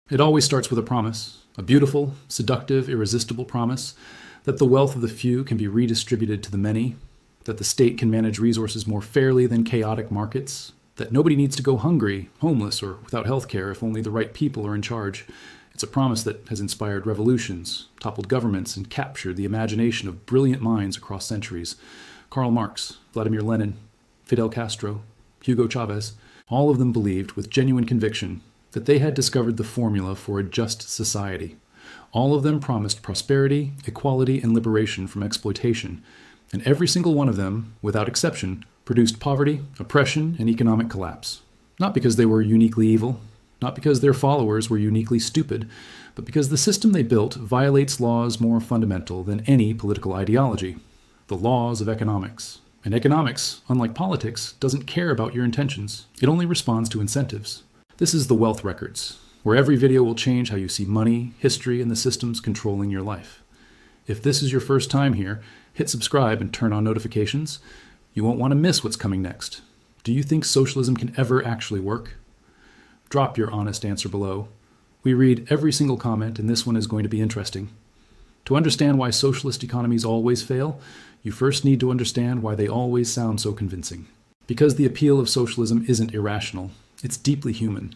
It always starts with a promise, a beautiful, seductive, irresistible promise that the wealth of the few can be redistributed to the many, that the state can manage resources more fairly than chaotic markets, that nobody needs to go hungry, homeless, or without health care if only the right people are in charge. It's a promise that has inspired revolutions, toppled governments, and captured the imagination of brilliant minds across centuries. Karl Marx, Vladimir Lenin, Fidel Castro, Hugo Chavez, all of them believed with genuine conviction that they had discovered the formula for a just society. All of them promised prosperity, equality, and liberation from exploitation, and every single one of them, without exception, produced poverty, oppression, and economic collapse. Not because they were uniquely evil, not because their followers were uniquely stupid, but because the system they built violates laws more fundamental than any political ideology, the laws of economics. And economics, unlike politics, doesn't care about your intentions. It only responds to incentives. This is the Wealth Records, where every video will change how you see money, history, and the systems controlling your life. If this is your first time here, hit subscribe and turn on notifications. You won't want to miss what's coming next. Do you think socialism can ever actually work? Drop your honest answer below. We read every single comment, and this one is going to be interesting. To understand why socialist economies always fail, you first need to understand why they always sound so convincing. Because the appeal of socialism isn't irrational, it's deeply human.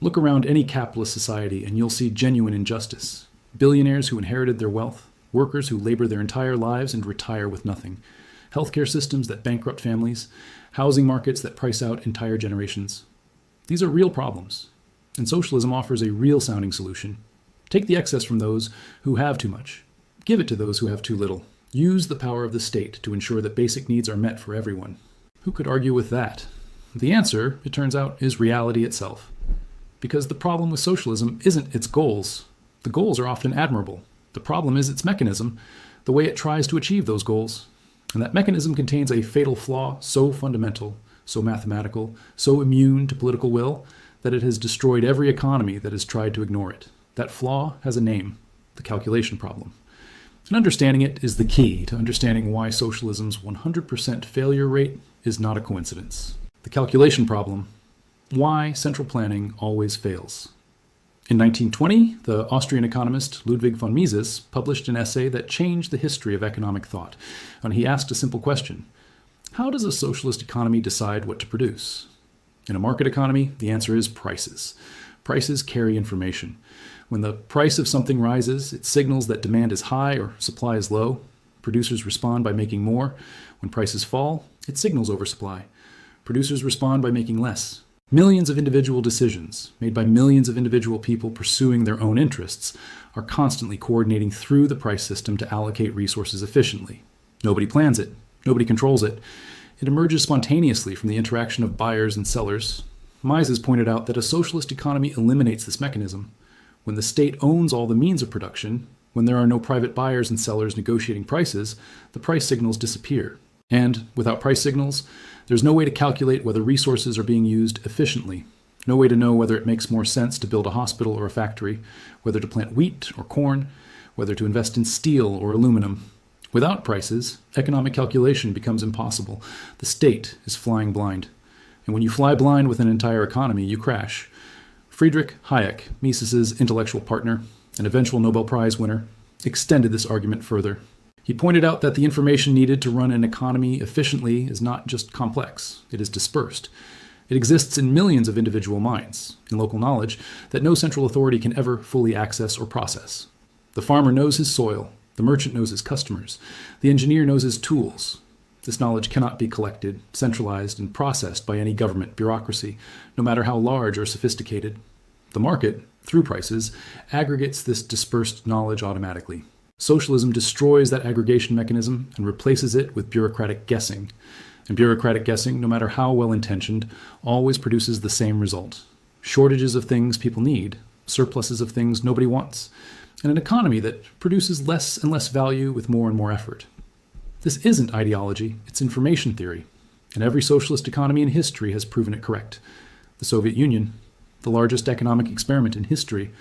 Look around any capitalist society and you'll see genuine injustice. Billionaires who inherited their wealth, workers who labor their entire lives and retire with nothing, healthcare systems that bankrupt families, housing markets that price out entire generations. These are real problems, and socialism offers a real-sounding solution. Take the excess from those who have too much. Give it to those who have too little. Use the power of the state to ensure that basic needs are met for everyone. Who could argue with that? The answer, it turns out, is reality itself. Because the problem with socialism isn't its goals. The goals are often admirable. The problem is its mechanism, the way it tries to achieve those goals. And that mechanism contains a fatal flaw so fundamental, so mathematical, so immune to political will, that it has destroyed every economy that has tried to ignore it. That flaw has a name, the calculation problem. And understanding it is the key to understanding why socialism's 100% failure rate is not a coincidence. The calculation problem, why central planning always fails. In 1920, the Austrian economist Ludwig von Mises published an essay that changed the history of economic thought, and he asked a simple question. How does a socialist economy decide what to produce? In a market economy, the answer is prices. Prices carry information. When the price of something rises, it signals that demand is high or supply is low. Producers respond by making more. When prices fall, it signals oversupply. Producers respond by making less. Millions of individual decisions, made by millions of individual people pursuing their own interests, are constantly coordinating through the price system to allocate resources efficiently. Nobody plans it. Nobody controls it. It emerges spontaneously from the interaction of buyers and sellers. Mises pointed out that a socialist economy eliminates this mechanism. When the state owns all the means of production, when there are no private buyers and sellers negotiating prices, the price signals disappear. And without price signals, there's no way to calculate whether resources are being used efficiently. No way to know whether it makes more sense to build a hospital or a factory, whether to plant wheat or corn, whether to invest in steel or aluminum. Without prices, economic calculation becomes impossible. The state is flying blind. And when you fly blind with an entire economy, you crash. Friedrich Hayek, Mises's intellectual partner, an eventual Nobel Prize winner, extended this argument further. He pointed out that the information needed to run an economy efficiently is not just complex, it is dispersed. It exists in millions of individual minds, in local knowledge, that no central authority can ever fully access or process. The farmer knows his soil, the merchant knows his customers, the engineer knows his tools. This knowledge cannot be collected, centralized, and processed by any government bureaucracy, no matter how large or sophisticated. The market, through prices, aggregates this dispersed knowledge automatically. Socialism destroys that aggregation mechanism and replaces it with bureaucratic guessing. And bureaucratic guessing, no matter how well-intentioned, always produces the same result. Shortages of things people need, surpluses of things nobody wants, and an economy that produces less and less value with more and more effort. This isn't ideology, it's information theory, and every socialist economy in history has proven it correct. The Soviet Union, the largest economic experiment in history,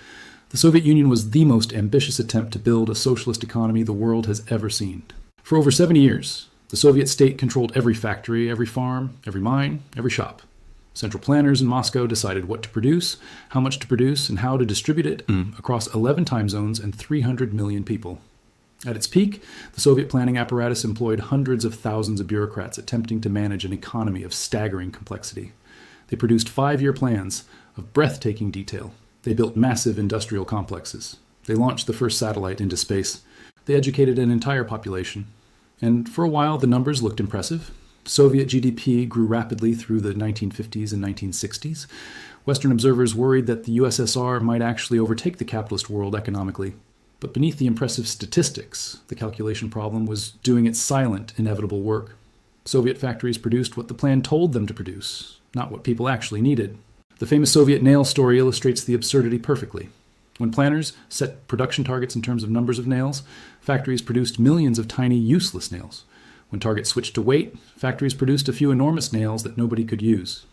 the Soviet Union was the most ambitious attempt to build a socialist economy the world has ever seen. For over 70 years, the Soviet state controlled every factory, every farm, every mine, every shop. Central planners in Moscow decided what to produce, how much to produce, and how to distribute it across 11 time zones and 300 million people. At its peak, the Soviet planning apparatus employed hundreds of thousands of bureaucrats attempting to manage an economy of staggering complexity. They produced 5-year plans of breathtaking detail. They built massive industrial complexes. They launched the first satellite into space. They educated an entire population. And for a while, the numbers looked impressive. Soviet GDP grew rapidly through the 1950s and 1960s. Western observers worried that the USSR might actually overtake the capitalist world economically. But beneath the impressive statistics, the calculation problem was doing its silent, inevitable work. Soviet factories produced what the plan told them to produce, not what people actually needed. The famous Soviet nail story illustrates the absurdity perfectly. When planners set production targets in terms of numbers of nails, factories produced millions of tiny, useless nails. When targets switched to weight, factories produced a few enormous nails that nobody could use.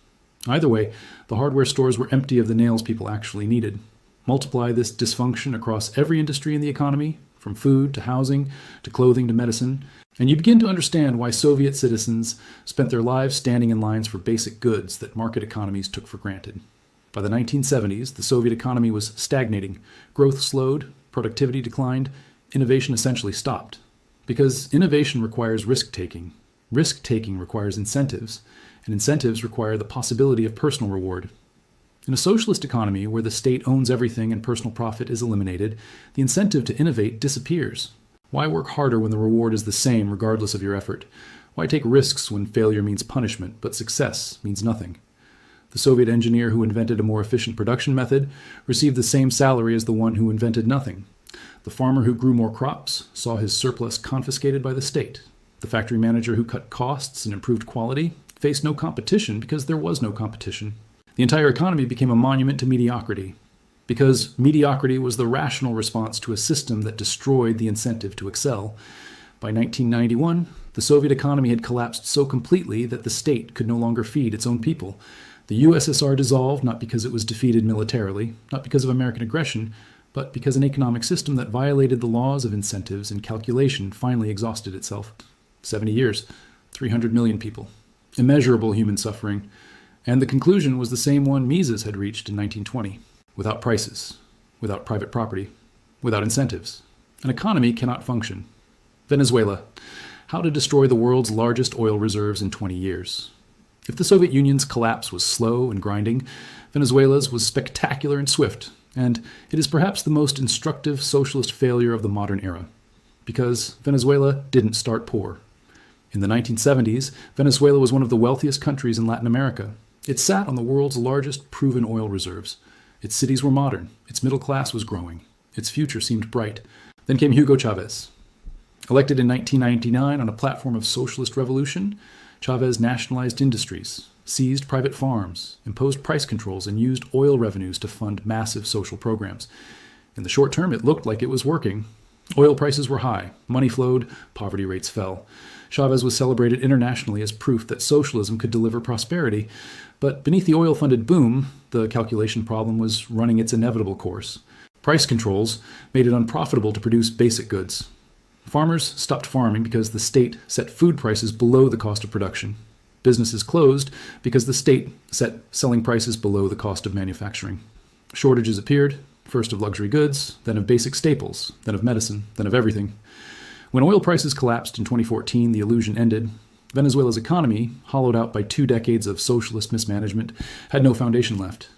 Either way, the hardware stores were empty of the nails people actually needed. Multiply this dysfunction across every industry in the economy, from food to housing to clothing to medicine, and you begin to understand why Soviet citizens spent their lives standing in lines for basic goods that market economies took for granted. By the 1970s, the Soviet economy was stagnating. Growth slowed, productivity declined, innovation essentially stopped. Because innovation requires risk-taking. Risk-taking requires incentives, and incentives require the possibility of personal reward. In a socialist economy where the state owns everything and personal profit is eliminated, the incentive to innovate disappears. Why work harder when the reward is the same regardless of your effort? Why take risks when failure means punishment, but success means nothing? The Soviet engineer who invented a more efficient production method received the same salary as the one who invented nothing. The farmer who grew more crops saw his surplus confiscated by the state. The factory manager who cut costs and improved quality faced no competition because there was no competition. The entire economy became a monument to mediocrity, because mediocrity was the rational response to a system that destroyed the incentive to excel. By 1991, the Soviet economy had collapsed so completely that the state could no longer feed its own people. The USSR dissolved not because it was defeated militarily, not because of American aggression, but because an economic system that violated the laws of incentives and calculation finally exhausted itself. 70 years, 300 million people, immeasurable human suffering. And the conclusion was the same one Mises had reached in 1920. Without prices, without private property, without incentives, an economy cannot function. Venezuela. How to destroy the world's largest oil reserves in 20 years. If the Soviet Union's collapse was slow and grinding, Venezuela's was spectacular and swift, and it is perhaps the most instructive socialist failure of the modern era. Because Venezuela didn't start poor. In the 1970s, Venezuela was one of the wealthiest countries in Latin America. It sat on the world's largest proven oil reserves. Its cities were modern. Its middle class was growing. Its future seemed bright. Then came Hugo Chavez. Elected in 1999 on a platform of socialist revolution, Chavez nationalized industries, seized private farms, imposed price controls, and used oil revenues to fund massive social programs. In the short term, it looked like it was working. Oil prices were high, money flowed, poverty rates fell. Chavez was celebrated internationally as proof that socialism could deliver prosperity, but beneath the oil-funded boom, the calculation problem was running its inevitable course. Price controls made it unprofitable to produce basic goods. Farmers stopped farming because the state set food prices below the cost of production. Businesses closed because the state set selling prices below the cost of manufacturing. Shortages appeared, first of luxury goods, then of basic staples, then of medicine, then of everything. When oil prices collapsed in 2014, the illusion ended. Venezuela's economy, hollowed out by 2 decades of socialist mismanagement, had no foundation left.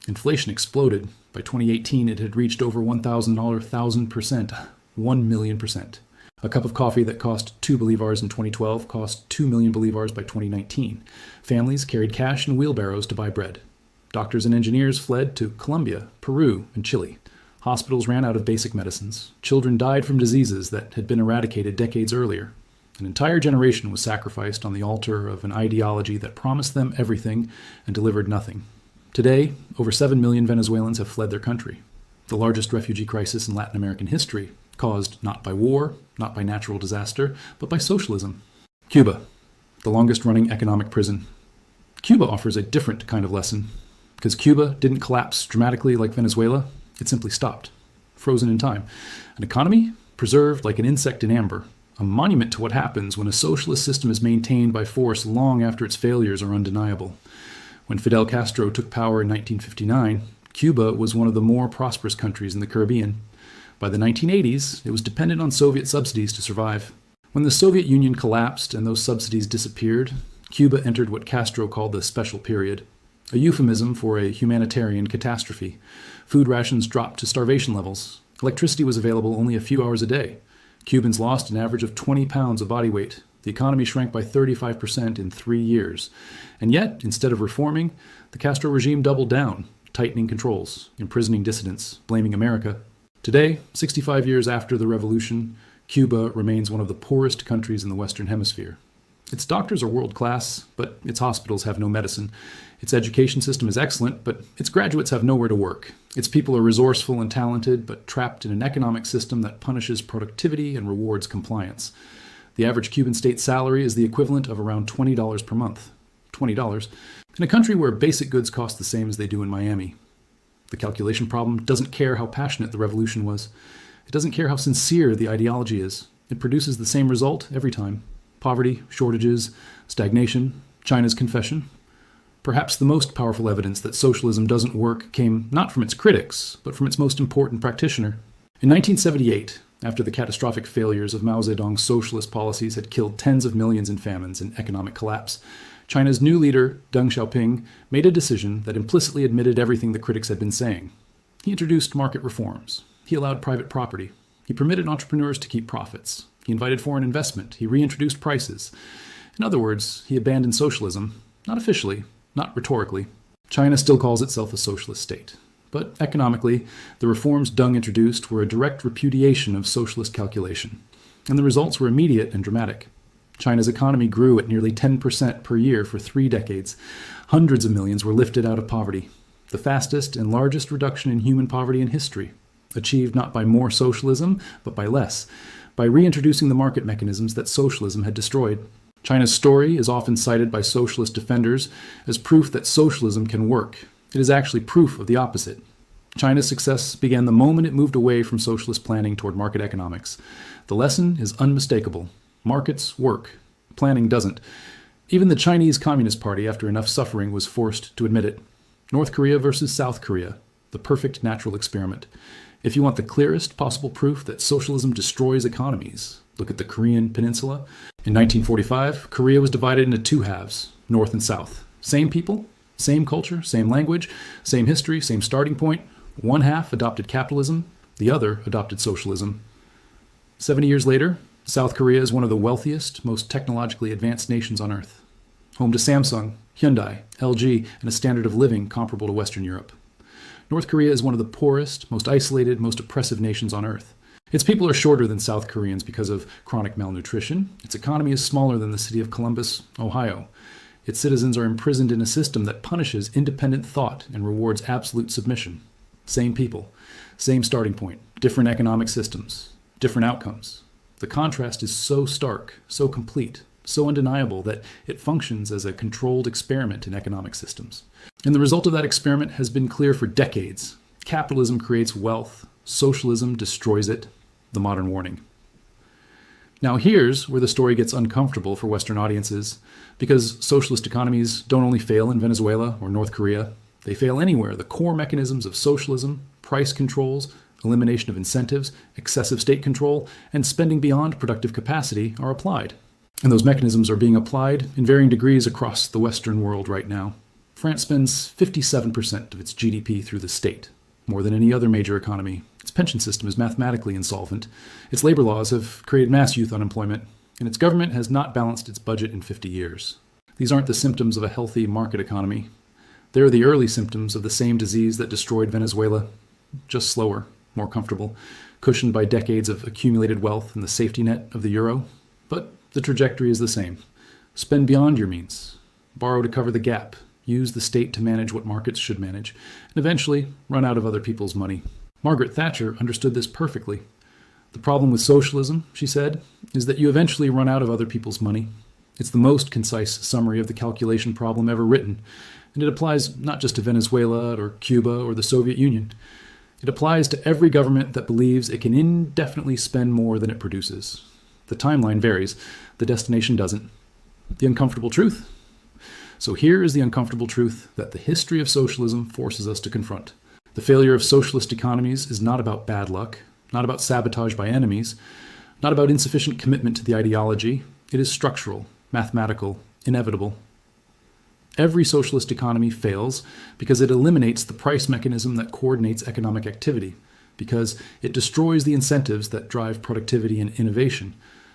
Inflation exploded. By 2018, it had reached over $1,000%, 1 million percent. A cup of coffee that cost 2 bolivars in 2012 cost 2 million bolivars by 2019. Families carried cash in wheelbarrows to buy bread. Doctors and engineers fled to Colombia, Peru, and Chile. Hospitals ran out of basic medicines. Children died from diseases that had been eradicated decades earlier. An entire generation was sacrificed on the altar of an ideology that promised them everything and delivered nothing. Today, over 7 million Venezuelans have fled their country. The largest refugee crisis in Latin American history, caused not by war, not by natural disaster, but by socialism. Cuba, the longest-running economic prison. Cuba offers a different kind of lesson. Because Cuba didn't collapse dramatically like Venezuela, it simply stopped, frozen in time. An economy preserved like an insect in amber, a monument to what happens when a socialist system is maintained by force long after its failures are undeniable. When Fidel Castro took power in 1959, Cuba was one of the more prosperous countries in the Caribbean. By the 1980s, it was dependent on Soviet subsidies to survive. When the Soviet Union collapsed and those subsidies disappeared, Cuba entered what Castro called the special period, a euphemism for a humanitarian catastrophe. Food rations dropped to starvation levels. Electricity was available only a few hours a day. Cubans lost an average of 20 pounds of body weight. The economy shrank by 35% in 3 years. And yet, instead of reforming, the Castro regime doubled down, tightening controls, imprisoning dissidents, blaming America. Today, 65 years after the revolution, Cuba remains one of the poorest countries in the Western Hemisphere. Its doctors are world-class, but its hospitals have no medicine. Its education system is excellent, but its graduates have nowhere to work. Its people are resourceful and talented, but trapped in an economic system that punishes productivity and rewards compliance. The average Cuban state salary is the equivalent of around $20 per month. $20 in a country where basic goods cost the same as they do in Miami. The calculation problem doesn't care how passionate the revolution was. It doesn't care how sincere the ideology is. It produces the same result every time. Poverty, shortages, stagnation, China's confession. Perhaps the most powerful evidence that socialism doesn't work came not from its critics, but from its most important practitioner. In 1978, after the catastrophic failures of Mao Zedong's socialist policies had killed tens of millions in famines and economic collapse, China's new leader, Deng Xiaoping, made a decision that implicitly admitted everything the critics had been saying. He introduced market reforms. He allowed private property. He permitted entrepreneurs to keep profits. He invited foreign investment. He reintroduced prices. In other words, he abandoned socialism, not officially, not rhetorically. China still calls itself a socialist state. But economically, the reforms Deng introduced were a direct repudiation of socialist calculation. And the results were immediate and dramatic. China's economy grew at nearly 10% per year for 3 decades. Hundreds of millions were lifted out of poverty. The fastest and largest reduction in human poverty in history, achieved not by more socialism, but by less, by reintroducing the market mechanisms that socialism had destroyed. China's story is often cited by socialist defenders as proof that socialism can work. It is actually proof of the opposite. China's success began the moment it moved away from socialist planning toward market economics. The lesson is unmistakable. Markets work. Planning doesn't. Even the Chinese Communist Party, after enough suffering, was forced to admit it. North Korea versus South Korea, the perfect natural experiment. If you want the clearest possible proof that socialism destroys economies, look at the Korean peninsula. In 1945, Korea was divided into 2 halves, North and South. Same people, same culture, same language, same history, same starting point. One half adopted capitalism, the other adopted socialism. 70 years later, South Korea is one of the wealthiest, most technologically advanced nations on Earth. Home to Samsung, Hyundai, LG, and a standard of living comparable to Western Europe. North Korea is one of the poorest, most isolated, most oppressive nations on Earth. Its people are shorter than South Koreans because of chronic malnutrition. Its economy is smaller than the city of Columbus, Ohio. Its citizens are imprisoned in a system that punishes independent thought and rewards absolute submission. Same people, same starting point, different economic systems, different outcomes. The contrast is so stark, so complete, so undeniable that it functions as a controlled experiment in economic systems. And the result of that experiment has been clear for decades. Capitalism creates wealth, socialism destroys it, the modern warning. Now here's where the story gets uncomfortable for Western audiences, because socialist economies don't only fail in Venezuela or North Korea, they fail anywhere. The core mechanisms of socialism, price controls, elimination of incentives, excessive state control, and spending beyond productive capacity are applied. And those mechanisms are being applied in varying degrees across the Western world right now. France spends 57% of its GDP through the state, more than any other major economy. Its pension system is mathematically insolvent. Its labor laws have created mass youth unemployment, and its government has not balanced its budget in 50 years. These aren't the symptoms of a healthy market economy. They're the early symptoms of the same disease that destroyed Venezuela, just slower, more comfortable, cushioned by decades of accumulated wealth and the safety net of the euro. But the trajectory is the same. Spend beyond your means. Borrow to cover the gap. Use the state to manage what markets should manage. And eventually, run out of other people's money. Margaret Thatcher understood this perfectly. The problem with socialism, she said, is that you eventually run out of other people's money. It's the most concise summary of the calculation problem ever written. And it applies not just to Venezuela or Cuba or the Soviet Union. It applies to every government that believes it can indefinitely spend more than it produces. The timeline varies. The destination doesn't. The uncomfortable truth? So here is the uncomfortable truth that the history of socialism forces us to confront. The failure of socialist economies is not about bad luck, not about sabotage by enemies, not about insufficient commitment to the ideology. It is structural, mathematical, inevitable. Every socialist economy fails because it eliminates the price mechanism that coordinates economic activity, because it destroys the incentives that drive productivity and innovation,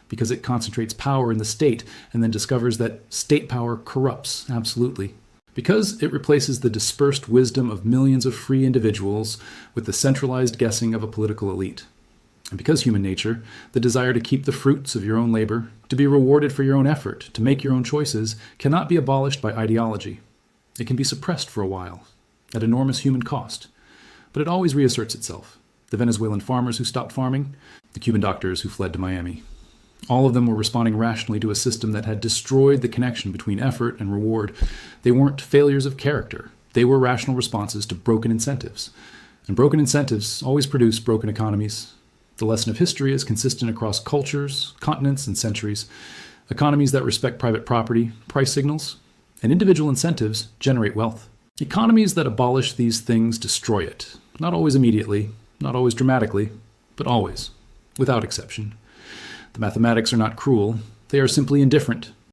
because it concentrates power in the state and then discovers that state power corrupts absolutely, because it replaces the dispersed wisdom of millions of free individuals with the centralized guessing of a political elite. And because human nature, the desire to keep the fruits of your own labor, to be rewarded for your own effort, to make your own choices, cannot be abolished by ideology. It can be suppressed for a while, at enormous human cost, but it always reasserts itself. The Venezuelan farmers who stopped farming, the Cuban doctors who fled to Miami. All of them were responding rationally to a system that had destroyed the connection between effort and reward. They weren't failures of character. They were rational responses to broken incentives. And broken incentives always produce broken economies. The lesson of history is consistent across cultures, continents, and centuries. Economies that respect private property, price signals, and individual incentives generate wealth. Economies that abolish these things destroy it. Not always immediately, not always dramatically, but always, without exception. The mathematics are not cruel. They are simply indifferent.